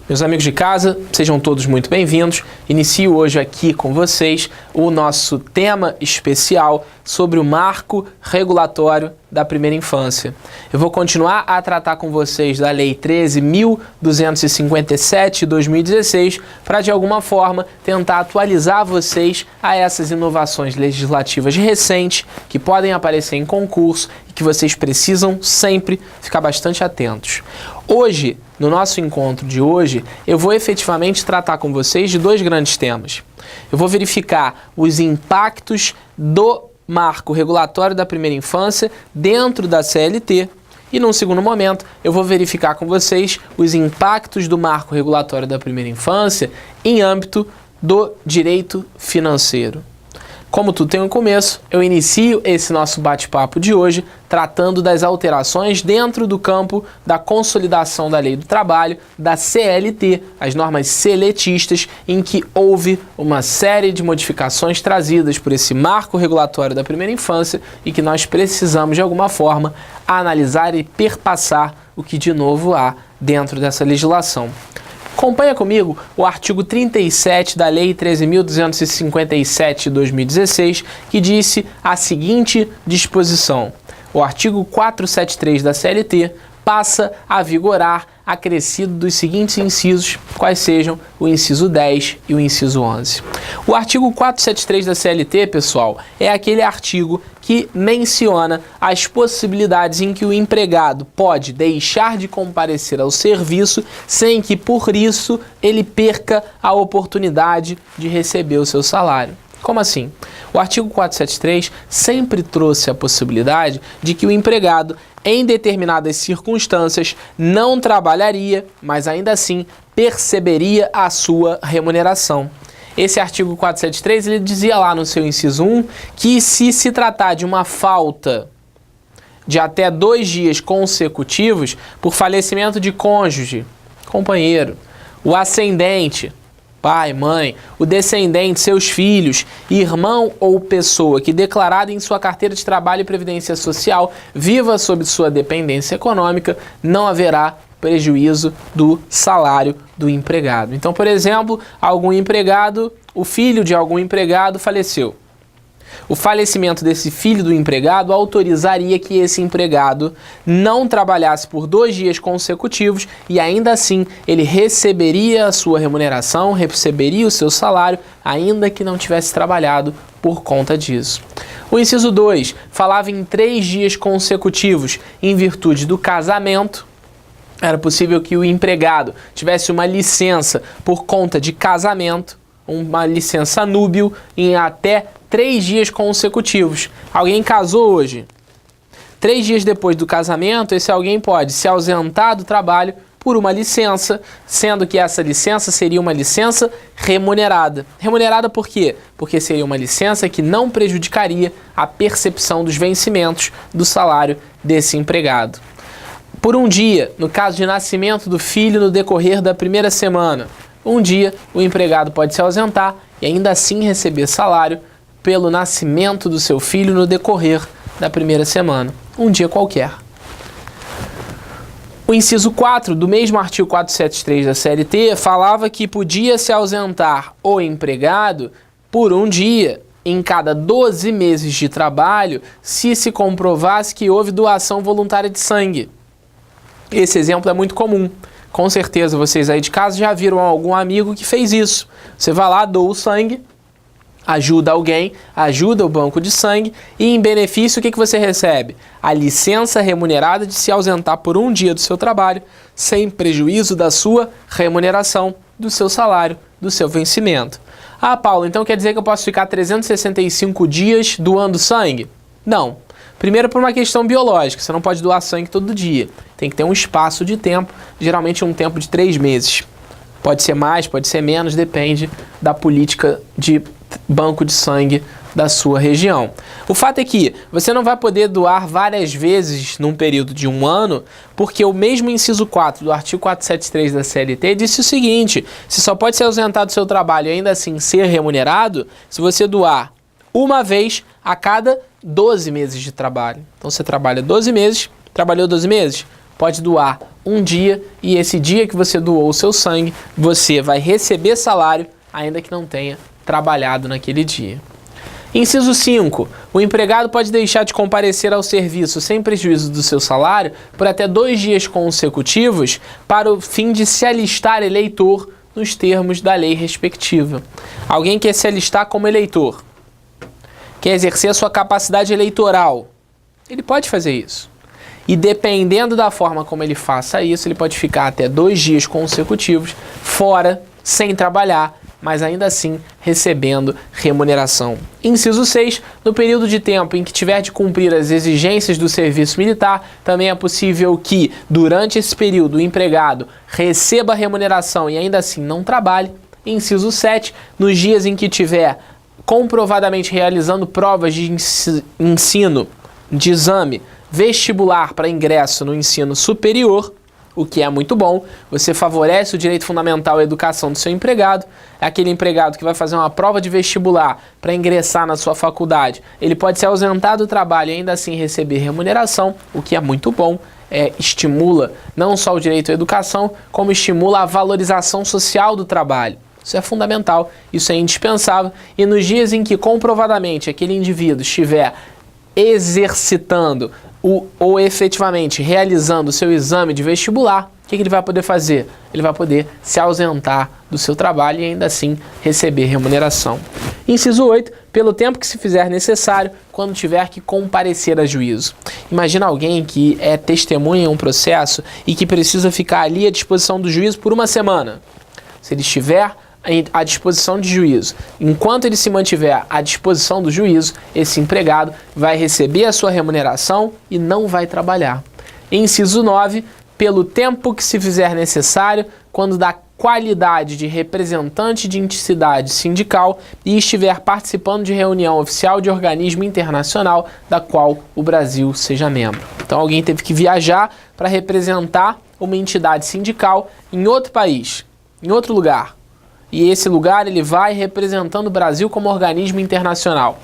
Meus amigos de casa, sejam todos muito bem-vindos. Inicio hoje aqui com vocês o nosso tema especial sobre o marco regulatório da primeira infância. Eu vou continuar a tratar com vocês da Lei 13.257 de 2016 para, de alguma forma, tentar atualizar vocês a essas inovações legislativas recentes que podem aparecer em concurso e que vocês precisam sempre ficar bastante atentos. Hoje, no nosso encontro de hoje, eu vou efetivamente tratar com vocês de dois grandes temas. Eu vou verificar os impactos do marco regulatório da primeira infância dentro da CLT e, num segundo momento, eu vou verificar com vocês os impactos do marco regulatório da primeira infância em âmbito do direito financeiro. Como tudo tem um começo, eu inicio esse nosso bate-papo de hoje tratando das alterações dentro do campo da consolidação da Lei do Trabalho, da CLT, as normas seletistas, em que houve uma série de modificações trazidas por esse marco regulatório da primeira infância e que nós precisamos, de alguma forma, analisar e perpassar o que de novo há dentro dessa legislação. Acompanha comigo o artigo 37 da Lei 13.257 de 2016, que disse a seguinte disposição: o artigo 473 da CLT passa a vigorar acrescido dos seguintes incisos, quais sejam o inciso 10 e o inciso 11. O artigo 473 da CLT, pessoal, é aquele artigo que menciona as possibilidades em que o empregado pode deixar de comparecer ao serviço sem que, por isso, ele perca a oportunidade de receber o seu salário. Como assim? O artigo 473 sempre trouxe a possibilidade de que o empregado, em determinadas circunstâncias, não trabalharia, mas ainda assim perceberia a sua remuneração. Esse artigo 473, ele dizia lá no seu inciso 1 que se tratar de uma falta de até 2 dias consecutivos por falecimento de cônjuge, companheiro, o ascendente, pai, mãe, o descendente, seus filhos, irmão ou pessoa que, declarada em sua carteira de trabalho e previdência social, viva sob sua dependência econômica, não haverá prejuízo do salário do empregado. Então, por exemplo, o filho de algum empregado faleceu. O falecimento desse filho do empregado autorizaria que esse empregado não trabalhasse por 2 dias consecutivos e ainda assim ele receberia a sua remuneração, receberia o seu salário, ainda que não tivesse trabalhado por conta disso. O inciso 2 falava em 3 dias consecutivos em virtude do casamento. Era possível que o empregado tivesse uma licença por conta de casamento, uma licença núbil em até 3 dias consecutivos. Alguém casou hoje. 3 dias depois do casamento, esse alguém pode se ausentar do trabalho por uma licença, sendo que essa licença seria uma licença remunerada. Remunerada por quê? Porque seria uma licença que não prejudicaria a percepção dos vencimentos do salário desse empregado. Por um dia, no caso de nascimento do filho no decorrer da primeira semana, um dia o empregado pode se ausentar e ainda assim receber salário pelo nascimento do seu filho no decorrer da primeira semana, um dia qualquer. O inciso 4 do mesmo artigo 473 da CLT falava que podia se ausentar o empregado por um dia em cada 12 meses de trabalho se comprovasse que houve doação voluntária de sangue. Esse exemplo é muito comum. Com certeza vocês aí de casa já viram algum amigo que fez isso. Você vai lá, doa o sangue, ajuda alguém, ajuda o banco de sangue e, em benefício, o que você recebe? A licença remunerada de se ausentar por um dia do seu trabalho, sem prejuízo da sua remuneração, do seu salário, do seu vencimento. Ah, Paulo, então quer dizer que eu posso ficar 365 dias doando sangue? Não. Primeiro, por uma questão biológica, você não pode doar sangue todo dia. Tem que ter um espaço de tempo, geralmente um tempo de 3 meses. Pode ser mais, pode ser menos, depende da política de banco de sangue da sua região. O fato é que você não vai poder doar várias vezes num período de 1 ano, porque o mesmo inciso 4 do artigo 473 da CLT disse o seguinte: você só pode se ausentar do seu trabalho e ainda assim ser remunerado se você doar uma vez a cada 12 meses de trabalho. Então você trabalha 12 meses, trabalhou 12 meses, pode doar um dia e esse dia que você doou o seu sangue, você vai receber salário, ainda que não tenha trabalhado naquele dia. Inciso 5. O empregado pode deixar de comparecer ao serviço sem prejuízo do seu salário por até 2 dias consecutivos para o fim de se alistar eleitor nos termos da lei respectiva. Alguém quer se alistar como eleitor, quer exercer a sua capacidade eleitoral, ele pode fazer isso. E dependendo da forma como ele faça isso, ele pode ficar até 2 dias consecutivos fora, sem trabalhar, mas ainda assim recebendo remuneração. Inciso 6. No período de tempo em que tiver de cumprir as exigências do serviço militar, também é possível que, durante esse período, o empregado receba remuneração e ainda assim não trabalhe. Inciso 7. Nos dias em que tiver comprovadamente realizando provas de ensino, de exame vestibular para ingresso no ensino superior, o que é muito bom, você favorece o direito fundamental à educação do seu empregado. É aquele empregado que vai fazer uma prova de vestibular para ingressar na sua faculdade. Ele pode se ausentar do trabalho e ainda assim receber remuneração, o que é muito bom. Estimula não só o direito à educação, como estimula a valorização social do trabalho. Isso é fundamental, isso é indispensável. E nos dias em que comprovadamente aquele indivíduo estiver exercitando ou efetivamente realizando o seu exame de vestibular, o que ele vai poder fazer? Ele vai poder se ausentar do seu trabalho e ainda assim receber remuneração. Inciso 8. Pelo tempo que se fizer necessário, quando tiver que comparecer a juízo. Imagina alguém que é testemunha em um processo e que precisa ficar ali à disposição do juiz por 1 semana. Se ele estiver à disposição de juízo, enquanto ele se mantiver à disposição do juízo, esse empregado vai receber a sua remuneração e não vai trabalhar. Inciso 9. Pelo tempo que se fizer necessário, quando da qualidade de representante de entidade sindical e estiver participando de reunião oficial de organismo internacional da qual o Brasil seja membro. Então alguém teve que viajar para representar uma entidade sindical em outro país, em outro lugar. E esse lugar ele vai representando o Brasil como organismo internacional.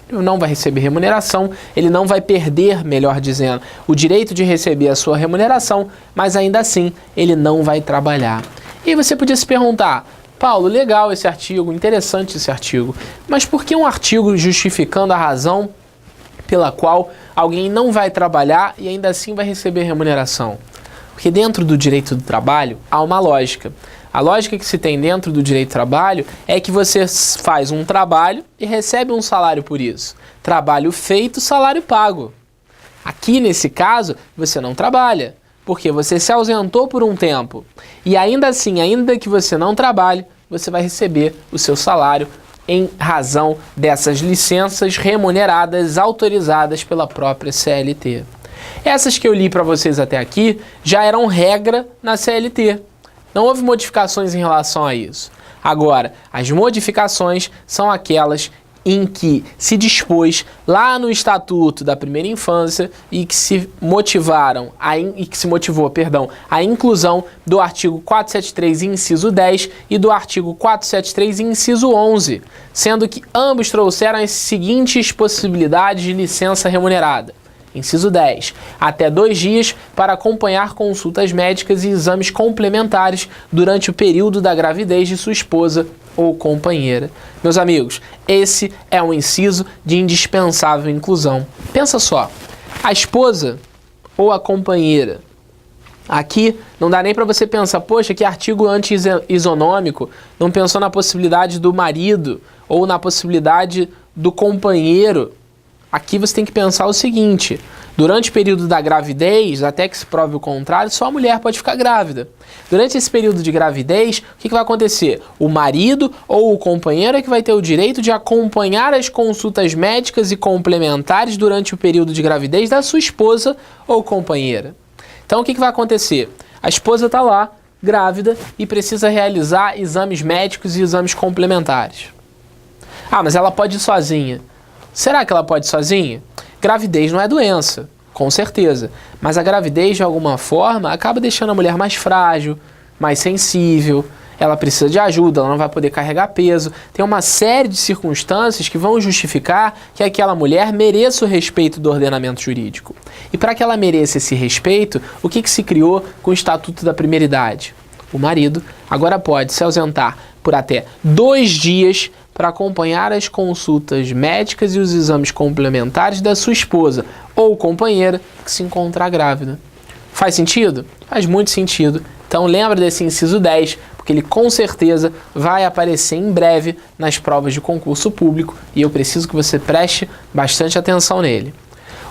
Ele não vai receber remuneração, ele não vai perder, melhor dizendo, o direito de receber a sua remuneração, mas ainda assim ele não vai trabalhar. E você podia se perguntar, Paulo, legal esse artigo, interessante esse artigo, mas por que um artigo justificando a razão pela qual alguém não vai trabalhar e ainda assim vai receber remuneração? Porque dentro do direito do trabalho há uma lógica. A lógica que se tem dentro do direito do trabalho é que você faz um trabalho e recebe um salário por isso. Trabalho feito, salário pago. Aqui, nesse caso, você não trabalha, porque você se ausentou por um tempo. E ainda assim, ainda que você não trabalhe, você vai receber o seu salário em razão dessas licenças remuneradas autorizadas pela própria CLT. Essas que eu li para vocês até aqui já eram regra na CLT. Não houve modificações em relação a isso. Agora, as modificações são aquelas em que se dispôs lá no Estatuto da Primeira Infância e que se motivou a inclusão do artigo 473, inciso 10 e do artigo 473, inciso 11, sendo que ambos trouxeram as seguintes possibilidades de licença remunerada. Inciso 10. Até 2 dias para acompanhar consultas médicas e exames complementares durante o período da gravidez de sua esposa ou companheira. Meus amigos, esse é um inciso de indispensável inclusão. Pensa só, a esposa ou a companheira. Aqui não dá nem para você pensar, poxa, que artigo anti-isonômico, não pensou na possibilidade do marido ou na possibilidade do companheiro. Aqui você tem que pensar o seguinte, durante o período da gravidez, até que se prove o contrário, só a mulher pode ficar grávida. Durante esse período de gravidez, o que vai acontecer? O marido ou o companheiro é que vai ter o direito de acompanhar as consultas médicas e complementares durante o período de gravidez da sua esposa ou companheira. Então o que vai acontecer? A esposa está lá, grávida, e precisa realizar exames médicos e exames complementares. Ah, mas ela pode ir sozinha. Será que ela pode ir sozinha? Gravidez não é doença, com certeza. Mas a gravidez, de alguma forma, acaba deixando a mulher mais frágil, mais sensível. ela precisa de ajuda, ela não vai poder carregar peso. Tem uma série de circunstâncias que vão justificar que aquela mulher mereça o respeito do ordenamento jurídico. E para que ela mereça esse respeito, o que se criou com o Estatuto da Primeira Idade? O marido agora pode se ausentar por até 2 dias para acompanhar as consultas médicas e os exames complementares da sua esposa ou companheira que se encontrar grávida. Faz sentido? Faz muito sentido. Então lembra desse inciso 10, porque ele com certeza vai aparecer em breve nas provas de concurso público e eu preciso que você preste bastante atenção nele.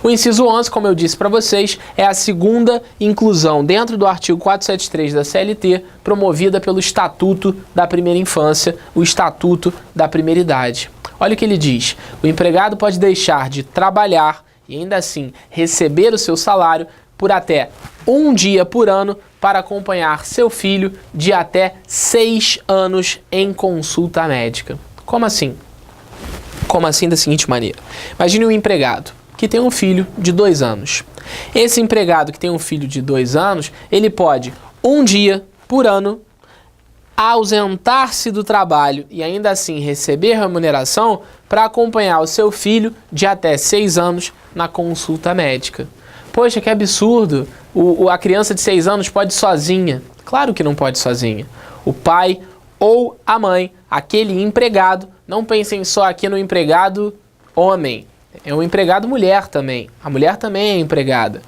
O inciso 11, como eu disse para vocês, é a segunda inclusão dentro do artigo 473 da CLT, promovida pelo Estatuto da Primeira Infância, o Estatuto da Primeira Idade. Olha o que ele diz: o empregado pode deixar de trabalhar e ainda assim receber o seu salário por até 1 dia por ano para acompanhar seu filho de até 6 anos em consulta médica. Como assim? Como assim da seguinte maneira? Imagine um empregado que tem um filho de 2 anos. Esse empregado que tem um filho de 2 anos, ele pode 1 dia por ano ausentar-se do trabalho e ainda assim receber remuneração para acompanhar o seu filho de até 6 anos na consulta médica. Poxa, que absurdo! A criança de 6 anos pode ir sozinha. Claro que não pode ir sozinha. O pai ou a mãe, aquele empregado, não pensem só aqui no empregado homem, é um empregado mulher também. A mulher também é empregada.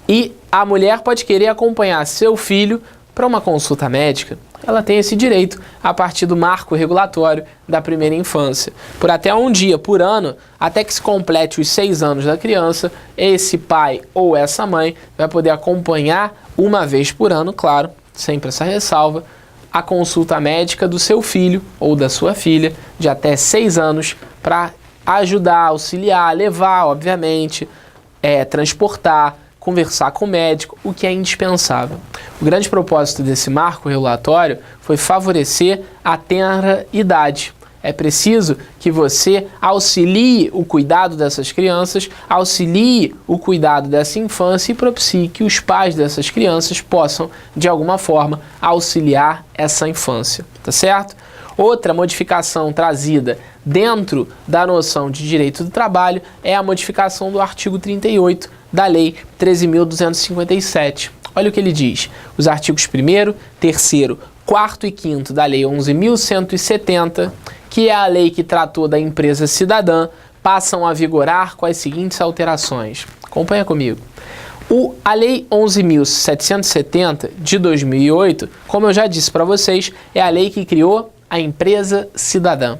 E a mulher pode querer acompanhar seu filho para uma consulta médica. Ela tem esse direito a partir do marco regulatório da primeira infância. Por até 1 dia por ano, até que se complete os 6 anos da criança, esse pai ou essa mãe vai poder acompanhar 1 vez por ano, claro, sempre essa ressalva, a consulta médica do seu filho ou da sua filha de até 6 anos para ajudar, auxiliar, levar, obviamente, transportar, conversar com o médico, o que é indispensável. O grande propósito desse marco regulatório foi favorecer a tenra idade. É preciso que você auxilie o cuidado dessas crianças, auxilie o cuidado dessa infância e propicie que os pais dessas crianças possam, de alguma forma, auxiliar essa infância, tá certo? Outra modificação trazida dentro da noção de direito do trabalho é a modificação do artigo 38 da Lei 13.257. Olha o que ele diz. Os artigos 1º, 3º, 4º e 5º da Lei 11.170, que é a lei que tratou da empresa cidadã, passam a vigorar com as seguintes alterações. Acompanha comigo. A Lei 11.770 de 2008, como eu já disse para vocês, é a lei que criou a empresa cidadã.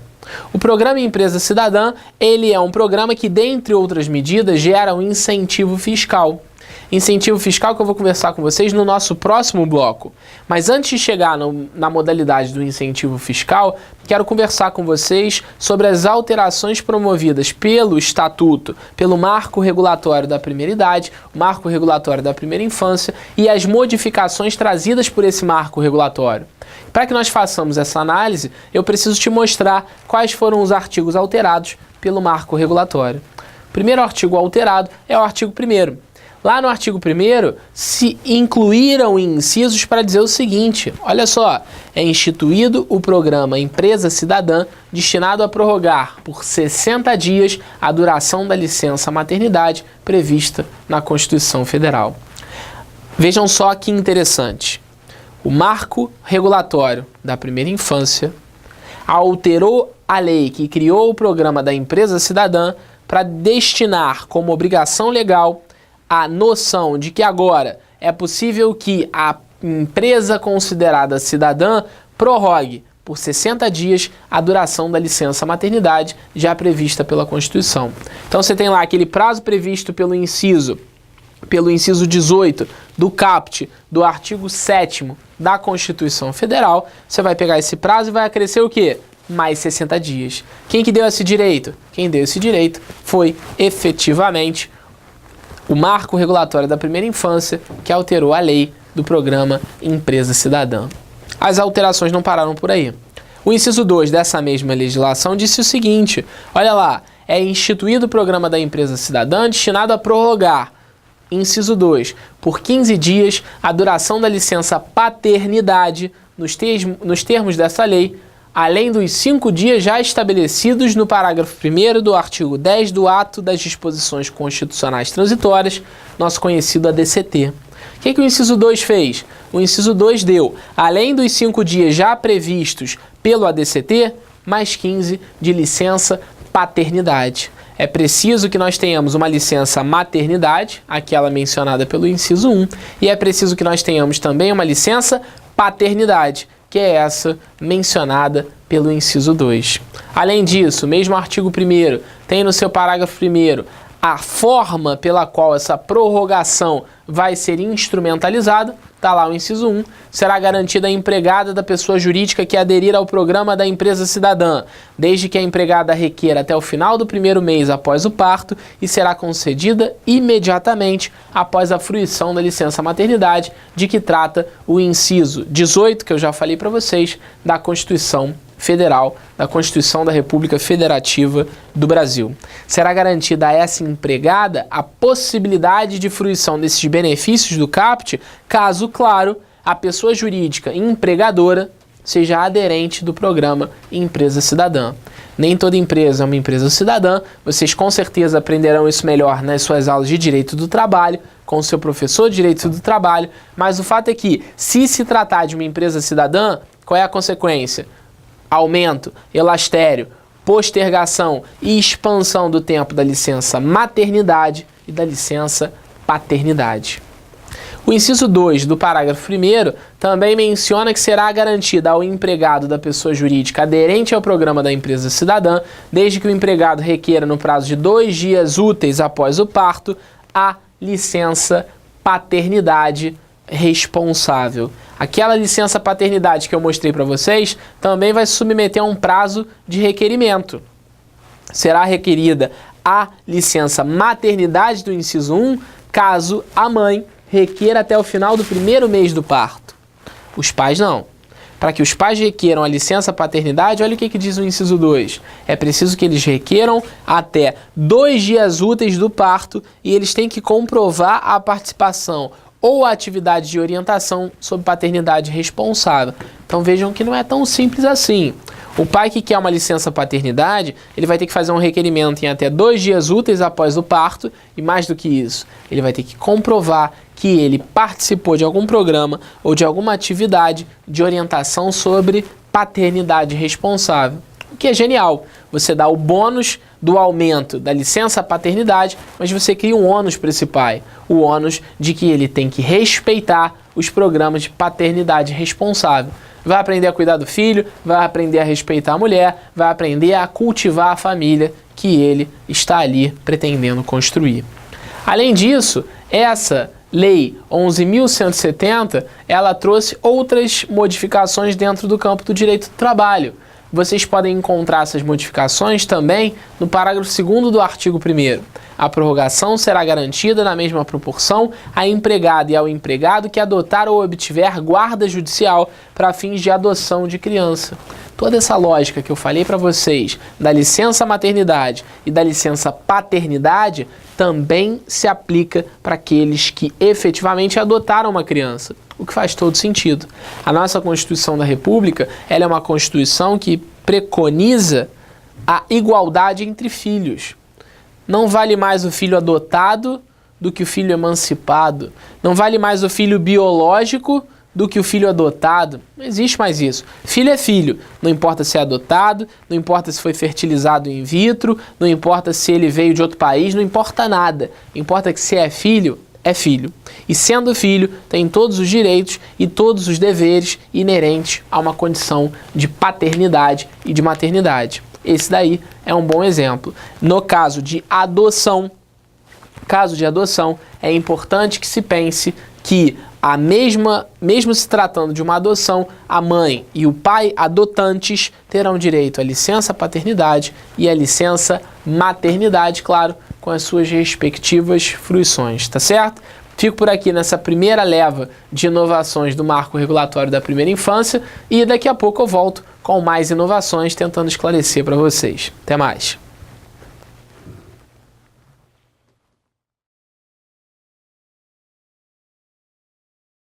O programa Empresa Cidadã, ele é um programa que, dentre outras medidas, gera um incentivo fiscal. Incentivo fiscal que eu vou conversar com vocês no nosso próximo bloco. Mas antes de chegar na modalidade do incentivo fiscal, quero conversar com vocês sobre as alterações promovidas pelo Estatuto, pelo Marco Regulatório da Primeira Idade, o Marco Regulatório da Primeira Infância e as modificações trazidas por esse Marco Regulatório. Para que nós façamos essa análise, eu preciso te mostrar quais foram os artigos alterados pelo Marco Regulatório. O primeiro artigo alterado é o artigo 1º. Lá no artigo 1º, se incluíram incisos para dizer o seguinte, olha só, é instituído o programa Empresa Cidadã destinado a prorrogar por 60 dias a duração da licença maternidade prevista na Constituição Federal. Vejam só que interessante. O Marco Regulatório da Primeira Infância alterou a lei que criou o programa da Empresa Cidadã para destinar como obrigação legal a noção de que agora é possível que a empresa considerada cidadã prorrogue por 60 dias a duração da licença maternidade já prevista pela Constituição. Então você tem lá aquele prazo previsto pelo inciso 18 do caput do artigo 7º da Constituição Federal, você vai pegar esse prazo e vai acrescer o quê? Mais 60 dias. Quem que deu esse direito? Quem deu esse direito foi efetivamente o Marco Regulatório da Primeira Infância, que alterou a lei do programa Empresa Cidadã. As alterações não pararam por aí. O inciso 2 dessa mesma legislação disse o seguinte, olha lá, é instituído o programa da Empresa Cidadã destinado a prorrogar, inciso 2, por 15 dias a duração da licença paternidade nos termos dessa lei, além dos 5 dias já estabelecidos no parágrafo 1º do artigo 10 do Ato das Disposições Constitucionais Transitórias, nosso conhecido ADCT. O que o inciso 2 fez? O inciso 2 deu, além dos 5 dias já previstos pelo ADCT, mais 15 de licença paternidade. É preciso que nós tenhamos uma licença maternidade, aquela mencionada pelo inciso 1, e é preciso que nós tenhamos também uma licença paternidade, que é essa mencionada pelo inciso 2. Além disso, mesmo artigo 1º tem no seu parágrafo 1º a forma pela qual essa prorrogação vai ser instrumentalizada, está lá o inciso 1, será garantida a empregada da pessoa jurídica que aderir ao programa da empresa cidadã, desde que a empregada requeira até o final do 1º mês após o parto e será concedida imediatamente após a fruição da licença maternidade, de que trata o inciso 18, que eu já falei para vocês, da Constituição Federal, da Constituição da República Federativa do Brasil. Será garantida a essa empregada a possibilidade de fruição desses benefícios do CAPT, caso, claro, a pessoa jurídica empregadora seja aderente do programa Empresa Cidadã. Nem toda empresa é uma empresa cidadã, vocês com certeza aprenderão isso melhor nas suas aulas de Direito do Trabalho, com o seu professor de Direito do Trabalho, mas o fato é que, se tratar de uma empresa cidadã, qual é a consequência? Aumento, elastério, postergação e expansão do tempo da licença maternidade e da licença paternidade. O inciso 2 do parágrafo 1º também menciona que será garantida ao empregado da pessoa jurídica aderente ao programa da empresa cidadã, desde que o empregado requeira no prazo de 2 dias úteis após o parto, a licença paternidade responsável. Aquela licença paternidade que eu mostrei para vocês também vai se submeter a um prazo de requerimento. Será requerida a licença maternidade do inciso 1, caso a mãe requeira até o final do 1º mês do parto. Os pais não. Para que os pais requeram a licença paternidade, olha o que diz o inciso 2. É preciso que eles requeram até 2 dias úteis do parto e eles têm que comprovar a participação ou a atividade de orientação sobre paternidade responsável. Então vejam que não é tão simples assim. O pai que quer uma licença paternidade, ele vai ter que fazer um requerimento em até 2 dias úteis após o parto, e mais do que isso, ele vai ter que comprovar que ele participou de algum programa ou de alguma atividade de orientação sobre paternidade responsável. O que é genial. Você dá o bônus do aumento da licença paternidade, mas você cria um ônus para esse pai. O ônus de que ele tem que respeitar os programas de paternidade responsável. Vai aprender a cuidar do filho, vai aprender a respeitar a mulher, vai aprender a cultivar a família que ele está ali pretendendo construir. Além disso, essa Lei 11.170, ela trouxe outras modificações dentro do campo do direito do trabalho. Vocês podem encontrar essas modificações também no parágrafo 2º do artigo 1º. A prorrogação será garantida na mesma proporção à empregada e ao empregado que adotar ou obtiver guarda judicial para fins de adoção de criança. Toda essa lógica que eu falei para vocês da licença maternidade e da licença paternidade também se aplica para aqueles que efetivamente adotaram uma criança, o que faz todo sentido. A nossa Constituição da República, ela é uma Constituição que preconiza a igualdade entre filhos. Não vale mais o filho adotado do que o filho emancipado. Não vale mais o filho biológico do que o filho adotado. Não existe mais isso. Filho é filho. Não importa se é adotado, não importa se foi fertilizado in vitro, não importa se ele veio de outro país, não importa nada. Importa que se é filho, é filho. E sendo filho, tem todos os direitos e todos os deveres inerentes a uma condição de paternidade e de maternidade. Esse daí é um bom exemplo. No caso de adoção, é importante que se pense que mesmo se tratando de uma adoção, a mãe e o pai adotantes terão direito à licença paternidade e à licença maternidade, claro, com as suas respectivas fruições, tá certo? Fico por aqui nessa primeira leva de inovações do marco regulatório da primeira infância e daqui a pouco eu volto com mais inovações tentando esclarecer para vocês. Até mais!